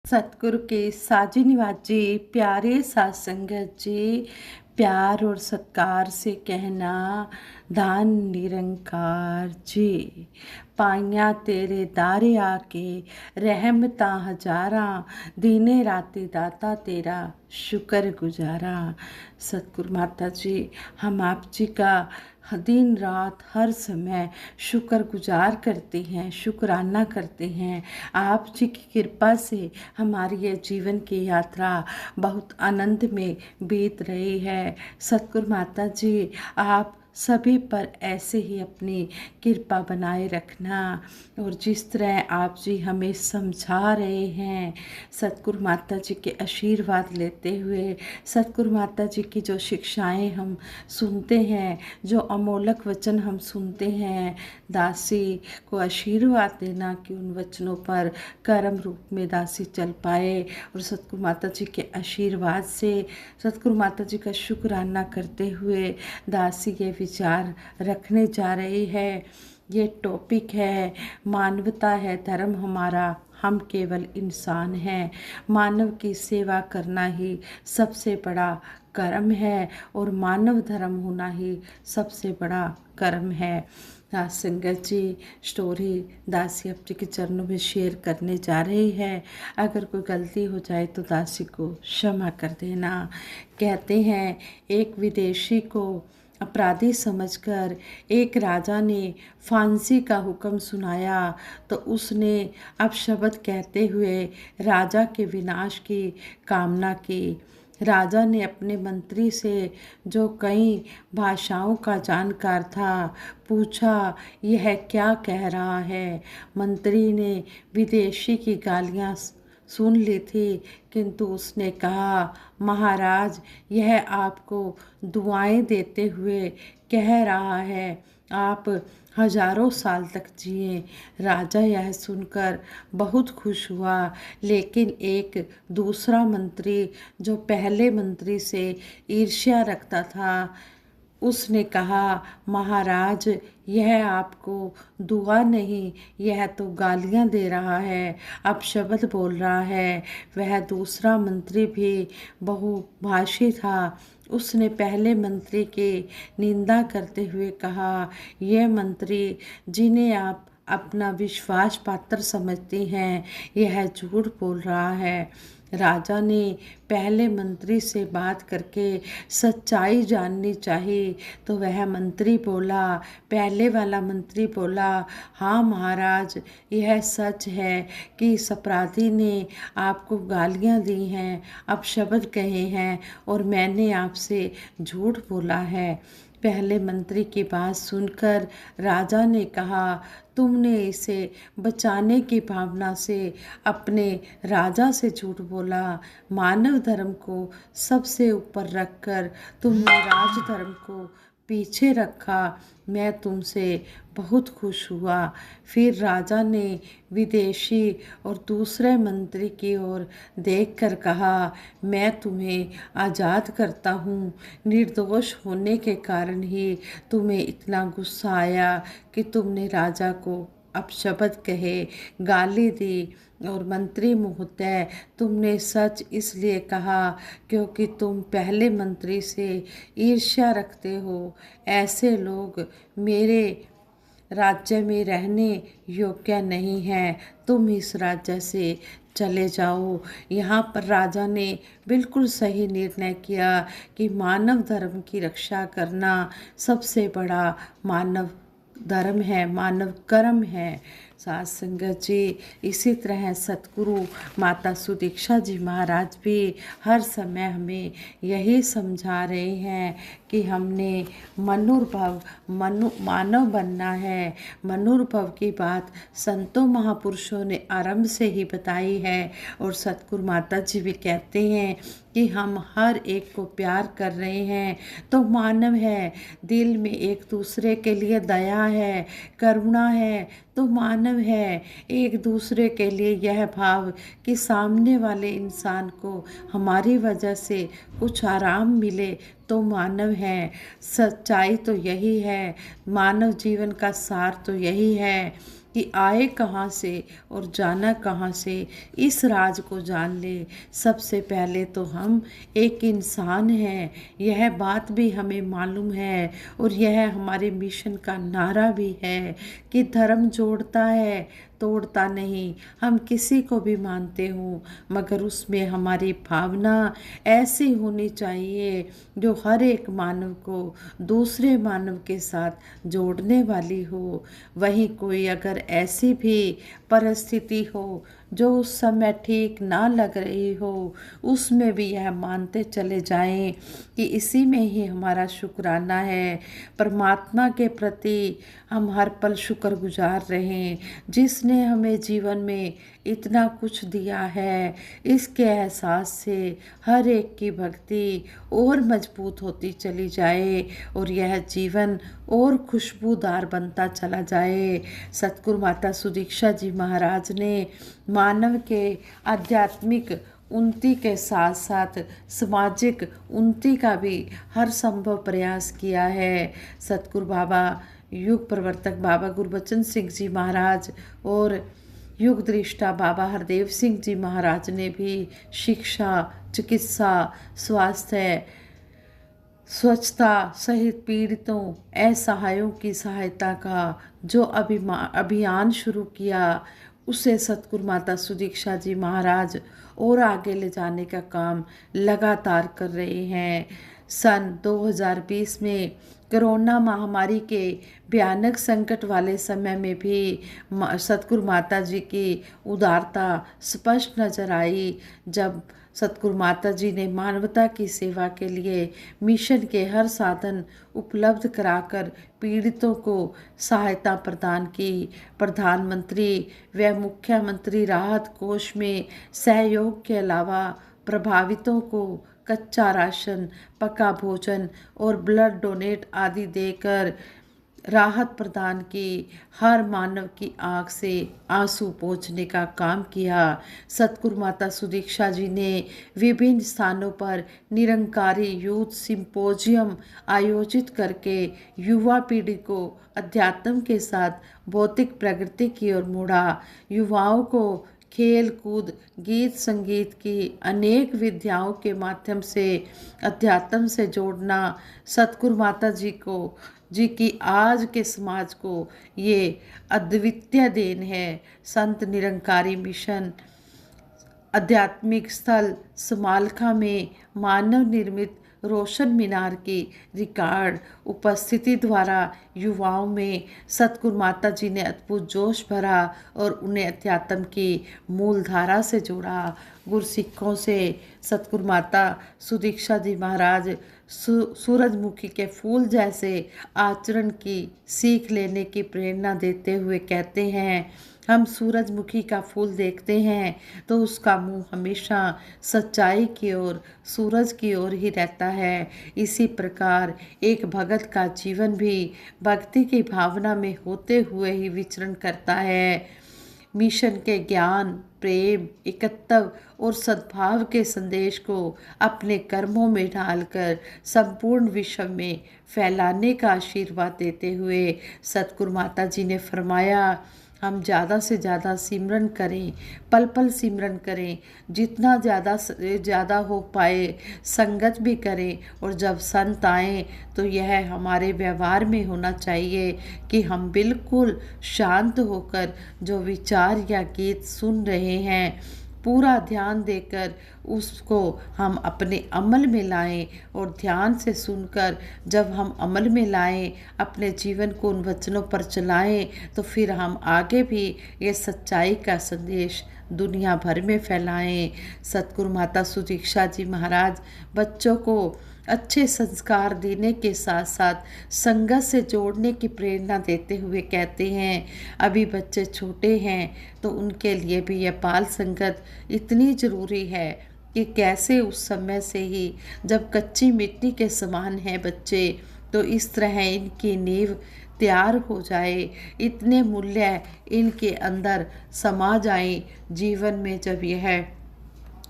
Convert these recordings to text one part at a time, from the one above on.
सतगुरु के साजिनवाज जी, प्यारे साध संगत जी, प्यार और सत्कार से कहना दान निरंकार जी। पाइयां तेरे दारे आके रहमता हजारा, दीने राते दाता तेरा शुक्र गुजारा। सतगुरु माता जी, हम आप जी का दिन रात हर समय शुक्र गुजार करते हैं, शुक्राना करते हैं। आप जी की कृपा से हमारी ये जीवन की यात्रा बहुत आनंद में बीत रही है। सतगुरु माता जी, आप सभी पर ऐसे ही अपनी कृपा बनाए रखना। और जिस तरह आप जी हमें समझा रहे हैं, सतगुरु माता जी के आशीर्वाद लेते हुए, सतगुरु माता जी की जो शिक्षाएं हम सुनते हैं, जो अमोलक वचन हम सुनते हैं, दासी को आशीर्वाद देना कि उन वचनों पर कर्म रूप में दासी चल पाए। और सतगुरु माता जी के आशीर्वाद से, सतगुरु माता जी का शुक्राना करते हुए दासी ये विचार रखने जा रही है। ये टॉपिक है मानवता है धर्म हमारा, हम केवल इंसान हैं। मानव की सेवा करना ही सबसे बड़ा कर्म है और मानव धर्म होना ही सबसे बड़ा कर्म है। दास संगत जी स्टोरी दासी आप जी के चरणों में शेयर करने जा रही है। अगर कोई गलती हो जाए तो दासी को क्षमा कर देना। कहते हैं एक विदेशी को अपराधी समझकर एक राजा ने फांसी का हुक्म सुनाया, तो उसने अपशब्द कहते हुए राजा के विनाश की कामना की। राजा ने अपने मंत्री से, जो कई भाषाओं का जानकार था, पूछा यह क्या कह रहा है। मंत्री ने विदेशी की गालियाँ सुन ली थी, किंतु उसने कहा महाराज यह आपको दुआएं देते हुए कह रहा है, आप हजारों साल तक जिए। राजा यह सुनकर बहुत खुश हुआ, लेकिन एक दूसरा मंत्री जो पहले मंत्री से ईर्ष्या रखता था, उसने कहा महाराज यह आपको दुआ नहीं, यह तो गालियां दे रहा है, अपशब्द बोल रहा है। वह दूसरा मंत्री भी बहुभाषी था, उसने पहले मंत्री की निंदा करते हुए कहा यह मंत्री जिन्हें आप अपना विश्वास पात्र समझती हैं, यह झूठ बोल रहा है। राजा ने पहले मंत्री से बात करके सच्चाई जाननी चाहिए, तो वह मंत्री बोला, पहले वाला मंत्री बोला हाँ महाराज यह सच है कि इस अपराधी ने आपको गालियां दी हैं, अपशब्द कहे हैं और मैंने आपसे झूठ बोला है। पहले मंत्री की बात सुनकर राजा ने कहा तुमने इसे बचाने की भावना से अपने राजा से झूठ बोला, मानव धर्म को सबसे ऊपर रखकर तुमने राज धर्म को पीछे रखा। मैं तुमसे बहुत खुश हुआ। फिर राजा ने विदेशी और दूसरे मंत्री की ओर देखकर कहा मैं तुम्हें आज़ाद करता हूँ। निर्दोष होने के कारण ही तुम्हें इतना गुस्सा आया कि तुमने राजा को अपशब्द कहे, गाली दी। और मंत्री महोदय तुमने सच इसलिए कहा क्योंकि तुम पहले मंत्री से ईर्ष्या रखते हो। ऐसे लोग मेरे राज्य में रहने योग्य नहीं हैं, तुम इस राज्य से चले जाओ। यहाँ पर राजा ने बिल्कुल सही निर्णय किया कि मानव धर्म की रक्षा करना सबसे बड़ा मानव धर्म है, मानव कर्म है। साथ संगत जी, इसी तरह सतगुरु माता सुदीक्षा जी महाराज भी हर समय हमें यही समझा रहे हैं कि हमने मानव बनना है। मनुर्भव की बात संतों महापुरुषों ने आरंभ से ही बताई है और सतगुरु माता जी भी कहते हैं कि हम हर एक को प्यार कर रहे हैं तो मानव है, दिल में एक दूसरे के लिए दया है, करुणा है तो मानव है। एक दूसरे के लिए यह भाव कि सामने वाले इंसान को हमारी वजह से कुछ आराम मिले तो मानव है। सच्चाई तो यही है, मानव जीवन का सार तो यही है। कि आए कहाँ से और जाना कहाँ से, इस राज को जान ले। सबसे पहले तो हम एक इंसान हैं, यह बात भी हमें मालूम है, और यह हमारे मिशन का नारा भी है कि धर्म जोड़ता है, तोड़ता नहीं। हम किसी को भी मानते हो, मगर उसमें हमारी भावना ऐसी होनी चाहिए जो हर एक मानव को दूसरे मानव के साथ जोड़ने वाली हो। वहीं कोई अगर ऐसी भी परिस्थिति हो जो उस समय ठीक ना लग रही हो, उसमें भी यह मानते चले जाएं कि इसी में ही हमारा शुक्राना है। परमात्मा के प्रति हम हर पल शुक्रगुजार रहें, जिसने हमें जीवन में इतना कुछ दिया है। इसके एहसास से हर एक की भक्ति और मजबूत होती चली जाए और यह जीवन और खुशबूदार बनता चला जाए। सतगुरु माता सुदीक्षा जी महाराज ने मानव के आध्यात्मिक उन्नति के साथ साथ सामाजिक उन्नति का भी हर संभव प्रयास किया है। सतगुरु बाबा युग प्रवर्तक बाबा गुरबचन सिंह जी महाराज और युग दृष्टा बाबा हरदेव सिंह जी महाराज ने भी शिक्षा, चिकित्सा, स्वास्थ्य, स्वच्छता सहित पीड़ितों, असहायों की सहायता का जो अभियान शुरू किया, उसे सतगुरु माता सुदीक्षा जी महाराज और आगे ले जाने का काम लगातार कर रहे हैं। सन 2020 में कोरोना महामारी के भयानक संकट वाले समय में भी सतगुरु माता जी की उदारता स्पष्ट नजर आई, जब सतगुरु माता जी ने मानवता की सेवा के लिए मिशन के हर साधन उपलब्ध कराकर पीड़ितों को सहायता प्रदान की। प्रधानमंत्री व मुख्यमंत्री राहत कोष में सहयोग के अलावा प्रभावितों को कच्चा राशन, पका भोजन और ब्लड डोनेट आदि देकर राहत प्रदान की। हर मानव की आंख से आंसू पोंछने का काम किया। सतगुरु माता सुदीक्षा जी ने विभिन्न स्थानों पर निरंकारी यूथ सिंपोजियम आयोजित करके युवा पीढ़ी को अध्यात्म के साथ भौतिक प्रगति की ओर मोड़ा। युवाओं को खेल कूद, गीत संगीत की अनेक विद्याओं के माध्यम से अध्यात्म से जोड़ना सतगुरु माता जी की आज के समाज को ये अद्वितीय देन है। संत निरंकारी मिशन आध्यात्मिक स्थल समालखा में मानव निर्मित रोशन मीनार की रिकॉर्ड उपस्थिति द्वारा युवाओं में सतगुरु माता जी ने अद्भुत जोश भरा और उन्हें अध्यात्म की मूल धारा से जोड़ा। गुरसिखों से सतगुरु माता सुदीक्षा जी महाराज सूरजमुखी के फूल जैसे आचरण की सीख लेने की प्रेरणा देते हुए कहते हैं, हम सूरजमुखी का फूल देखते हैं तो उसका मुंह हमेशा सच्चाई की ओर, सूरज की ओर ही रहता है। इसी प्रकार एक भगत का जीवन भी भक्ति की भावना में होते हुए ही विचरण करता है। मिशन के ज्ञान, प्रेम, एकत्व और सद्भाव के संदेश को अपने कर्मों में ढालकर संपूर्ण विश्व में फैलाने का आशीर्वाद देते हुए सतगुरु माता जी ने फरमाया, हम ज़्यादा से ज़्यादा सिमरन करें, पल पल सिमरन करें, जितना ज़्यादा हो पाए संगत भी करें, और जब संत आएँ तो यह हमारे व्यवहार में होना चाहिए कि हम बिल्कुल शांत होकर जो विचार या गीत सुन रहे हैं पूरा ध्यान देकर उसको हम अपने अमल में लाएं, और ध्यान से सुनकर जब हम अमल में लाएं, अपने जीवन को उन वचनों पर चलाएं, तो फिर हम आगे भी ये सच्चाई का संदेश दुनिया भर में फैलाएं। सतगुरु माता सुदीक्षा जी महाराज बच्चों को अच्छे संस्कार देने के साथ साथ संगत से जोड़ने की प्रेरणा देते हुए कहते हैं, अभी बच्चे छोटे हैं तो उनके लिए भी यह बाल संगत इतनी ज़रूरी है कि कैसे उस समय से ही जब कच्ची मिट्टी के समान हैं बच्चे, तो इस तरह इनकी नींव तैयार हो जाए, इतने मूल्य इनके अंदर समा जाए। जीवन में जब यह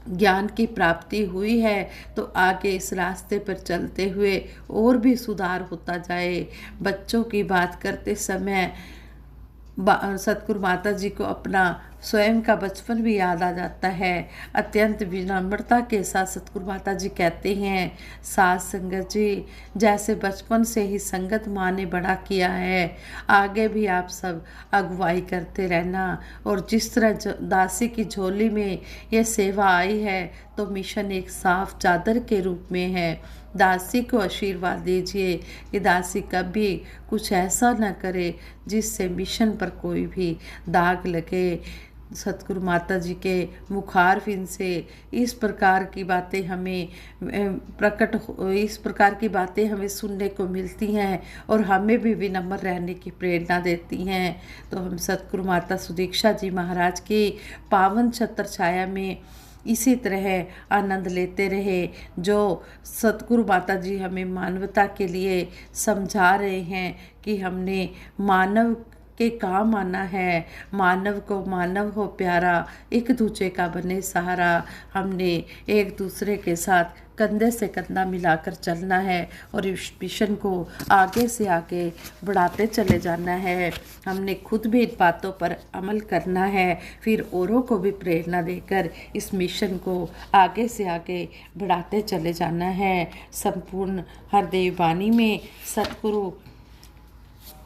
ज्ञान की प्राप्ति हुई है तो आगे इस रास्ते पर चलते हुए और भी सुधार होता जाए। बच्चों की बात करते समय सतगुरु माता जी को अपना स्वयं का बचपन भी याद आ जाता है। अत्यंत विनम्रता के साथ सतगुरु माता जी कहते हैं, साथ संगत जी, जैसे बचपन से ही संगत माँ ने बड़ा किया है, आगे भी आप सब अगुवाई करते रहना। और जिस तरह दासी की झोली में ये सेवा आई है, तो मिशन एक साफ चादर के रूप में है। दासी को आशीर्वाद दीजिए कि दासी कभी कुछ ऐसा न करे जिससे मिशन पर कोई भी दाग लगे। सतगुरु माता जी के मुखारविंद से इस प्रकार की बातें हमें इस प्रकार की बातें हमें सुनने को मिलती हैं और हमें भी विनम्र रहने की प्रेरणा देती हैं। तो हम सतगुरु माता सुदीक्षा जी महाराज की पावन छत्र छाया में इसी तरह आनंद लेते रहे। जो सतगुरु माता जी हमें मानवता के लिए समझा रहे हैं कि हमने मानव के काम आना है, मानव को मानव हो प्यारा, एक दूसरे का बने सहारा। हमने एक दूसरे के साथ कंधे से कंधा मिलाकर चलना है और इस मिशन को आगे से आगे बढ़ाते चले जाना है। हमने खुद भी इन बातों पर अमल करना है, फिर औरों को भी प्रेरणा देकर इस मिशन को आगे से आगे बढ़ाते चले जाना है। संपूर्ण हरदेव वाणी में सतगुरु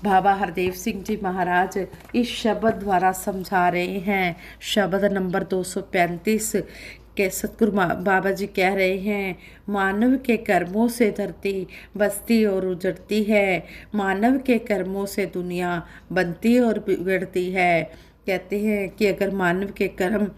बाबा हरदेव सिंह जी महाराज इस शब्द द्वारा समझा रहे हैं। शब्द नंबर 235 के सतगुरु बाबा जी कह रहे हैं, मानव के कर्मों से धरती बसती और उजड़ती है, मानव के कर्मों से दुनिया बनती और बिगड़ती है। कहते हैं कि अगर मानव के कर्म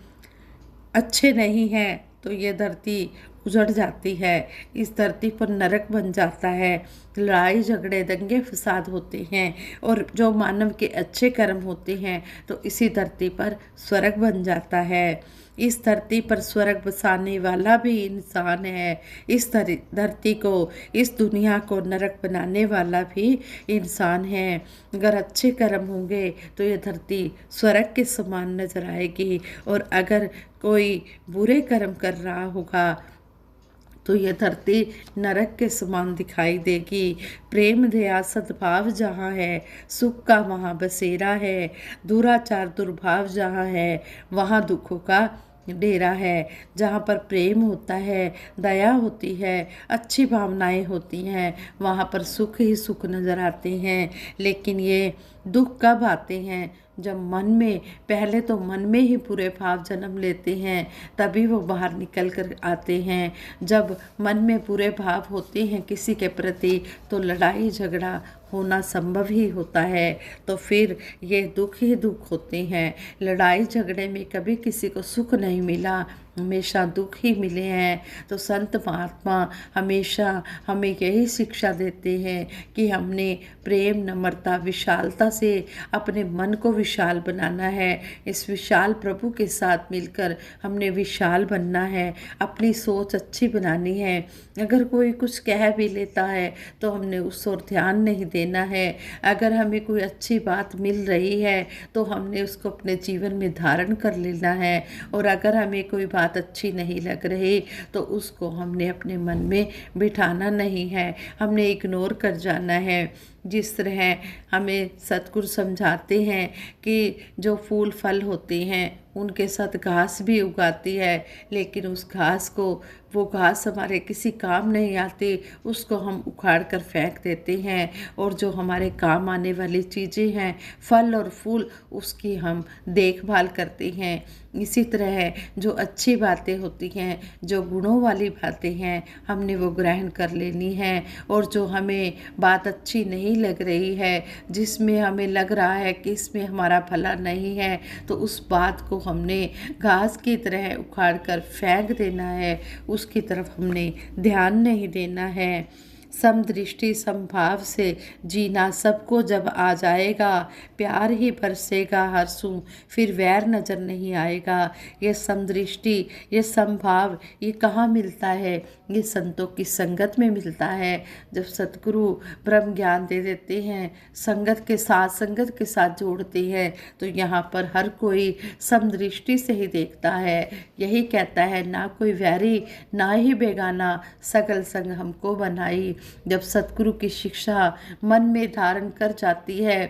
अच्छे नहीं हैं तो ये धरती उजड़ जाती है, इस धरती पर नरक बन जाता है, लड़ाई झगड़े दंगे फसाद होते हैं। और जो मानव के अच्छे कर्म होते हैं तो इसी धरती पर स्वर्ग बन जाता है। इस धरती पर स्वर्ग बसाने वाला भी इंसान है, इस धरती को, इस दुनिया को नरक बनाने वाला भी इंसान है। अगर अच्छे कर्म होंगे तो ये धरती स्वर्ग के समान नजर आएगी, और अगर कोई बुरे कर्म कर रहा होगा तो यह धरती नरक के समान दिखाई देगी। प्रेम दया सद्भाव जहाँ है, सुख का वहाँ बसेरा है। दुराचार दुर्भाव जहाँ है, वहाँ दुखों का डेरा है। जहाँ पर प्रेम होता है, दया होती है, अच्छी भावनाएं होती हैं, वहाँ पर सुख ही सुख नज़र आते हैं। लेकिन ये दुख कब आते हैं? जब मन में, पहले तो मन में ही बुरे भाव जन्म लेते हैं, तभी वो बाहर निकल कर आते हैं। जब मन में बुरे भाव होते हैं किसी के प्रति, तो लड़ाई झगड़ा होना संभव ही होता है। तो फिर ये दुख ही दुख होते हैं। लड़ाई झगड़े में कभी किसी को सुख नहीं मिला, हमेशा दुख ही मिले हैं। तो संत महात्मा हमेशा हमें यही शिक्षा देते हैं कि हमने प्रेम, नम्रता, विशालता से अपने मन को विशाल बनाना है। इस विशाल प्रभु के साथ मिलकर हमने विशाल बनना है, अपनी सोच अच्छी बनानी है। अगर कोई कुछ कह भी लेता है तो हमने उस ओर ध्यान नहीं देना है। अगर हमें कोई अच्छी बात मिल रही है तो हमने उसको अपने जीवन में धारण कर लेना है। और अगर हमें कोई बात अच्छी नहीं लग रही तो उसको हमने अपने मन में बिठाना नहीं है, हमने इग्नोर कर जाना है। जिस तरह हमें सतगुरु समझाते हैं कि जो फूल फल होते हैं उनके साथ घास भी उगाती है, लेकिन उस घास को, वो घास हमारे किसी काम नहीं आती, उसको हम उखाड़ कर फेंक देते हैं। और जो हमारे काम आने वाली चीज़ें हैं, फल और फूल, उसकी हम देखभाल करते हैं। इसी तरह जो अच्छी बातें होती हैं, जो गुणों वाली बातें हैं, हमने वो ग्रहण कर लेनी है। और जो हमें बात अच्छी नहीं लग रही है, जिसमें हमें लग रहा है कि इसमें हमारा भला नहीं है, तो उस बात को हमने घास की तरह उखाड़ कर फेंक देना है, उसकी तरफ हमने ध्यान नहीं देना है। समदृष्टि समभाव से जीना सबको जब आ जाएगा, प्यार ही बरसेगा हरसू, फिर वैर नज़र नहीं आएगा। ये समदृष्टि, ये समभाव, ये कहाँ मिलता है? ये संतों की संगत में मिलता है। जब सतगुरु ब्रह्म ज्ञान दे देते हैं, संगत के साथ जोड़ते हैं, तो यहाँ पर हर कोई समदृष्टि से ही देखता है। यही कहता है, ना कोई वैरी ना ही बेगाना, सकल संग हमको बनाई। जब सतगुरु की शिक्षा मन में धारण कर जाती है,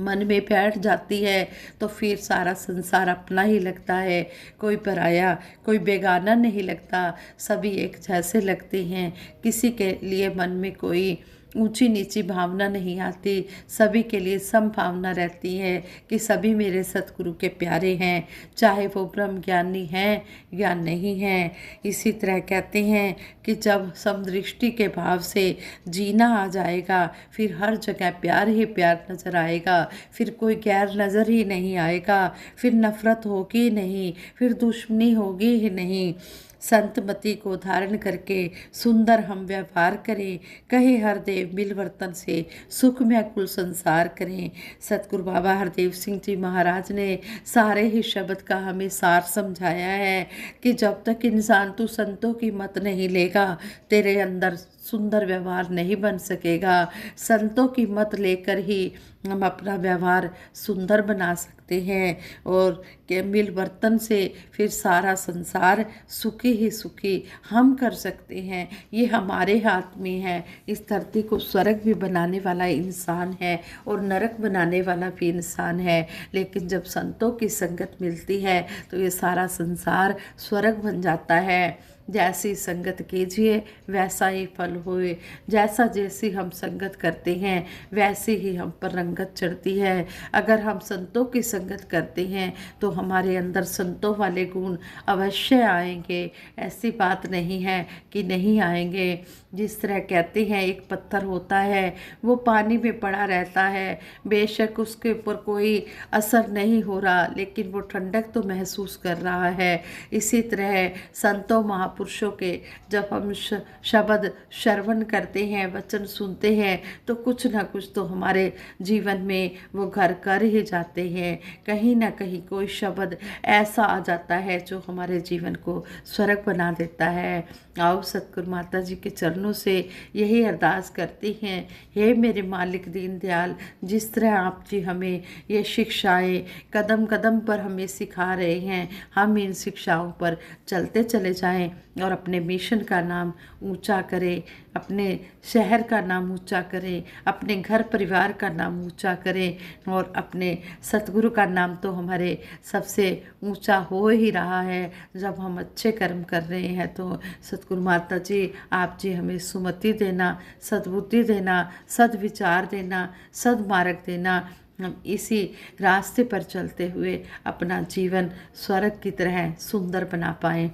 मन में बैठ जाती है तो फिर सारा संसार अपना ही लगता है, कोई पराया कोई बेगाना नहीं लगता, सभी एक जैसे लगते हैं। किसी के लिए मन में कोई ऊंची नीची भावना नहीं आती, सभी के लिए सम भावना रहती है कि सभी मेरे सतगुरु के प्यारे हैं, चाहे वो ब्रह्म ज्ञानी हैं या नहीं हैं। इसी तरह कहते हैं कि जब समदृष्टि के भाव से जीना आ जाएगा, फिर हर जगह प्यार ही प्यार नजर आएगा, फिर कोई गैर नज़र ही नहीं आएगा, फिर नफरत होगी नहीं, फिर दुश्मनी होगी ही नहीं। संतमति को धारण करके सुंदर हम व्यवहार करें, कहे हरदेव मिलवर्तन से सुख में कुल संसार करें। सतगुरु बाबा हरदेव सिंह जी महाराज ने सारे ही शब्द का हमें सार समझाया है कि जब तक इंसान तू संतों की मत नहीं लेगा, तेरे अंदर सुंदर व्यवहार नहीं बन सकेगा। संतों की मत लेकर ही हम अपना व्यवहार सुंदर बना सकते हैं और के मिल वर्तन से फिर सारा संसार सुखी ही सुखी हम कर सकते हैं। ये हमारे हाथ में है। इस धरती को स्वर्ग भी बनाने वाला इंसान है और नरक बनाने वाला भी इंसान है, लेकिन जब संतों की संगत मिलती है तो ये सारा संसार स्वर्ग बन जाता है। जैसी संगत कीजिए वैसा ही फल होए, जैसा जैसी हम संगत करते हैं वैसे ही हम पर रंगत चढ़ती है। अगर हम संतों की संगत करते हैं तो हमारे अंदर संतों वाले गुण अवश्य आएंगे, ऐसी बात नहीं है कि नहीं आएंगे। जिस तरह कहते हैं एक पत्थर होता है, वो पानी में पड़ा रहता है, बेशक उसके ऊपर कोई असर नहीं हो रहा, लेकिन वो ठंडक तो महसूस कर रहा है। इसी तरह संतों महापुरुषों के जब हम शब्द श्रवण करते हैं, वचन सुनते हैं, तो कुछ ना कुछ तो हमारे जीवन में वो घर कर ही जाते हैं। कहीं ना कहीं कोई शब्द ऐसा आ जाता है जो हमारे जीवन को स्वर्ग बना देता है। आओ सतगुरु माता जी के चरणों से यही अरदास करती हैं, हे मेरे मालिक दीन दयाल, जिस तरह आप जी हमें ये शिक्षाएं कदम कदम पर हमें सिखा रहे हैं, हम इन शिक्षाओं पर चलते चले जाएं और अपने मिशन का नाम ऊंचा करें, अपने शहर का नाम ऊंचा करें, अपने घर परिवार का नाम ऊंचा करें और अपने सतगुरु का नाम तो हमारे सबसे ऊंचा हो ही रहा है जब हम अच्छे कर्म कर रहे हैं। तो सतगुरु माता जी आप जी हमें सुमति देना, सद्बुद्धि देना, सद्विचार देना, सद्मार्ग देना, हम इसी रास्ते पर चलते हुए अपना जीवन स्वर्ग की तरह सुंदर बना पाएं।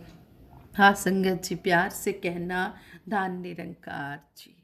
हाँ संगत जी, प्यार से कहना, दान निरंकार जी।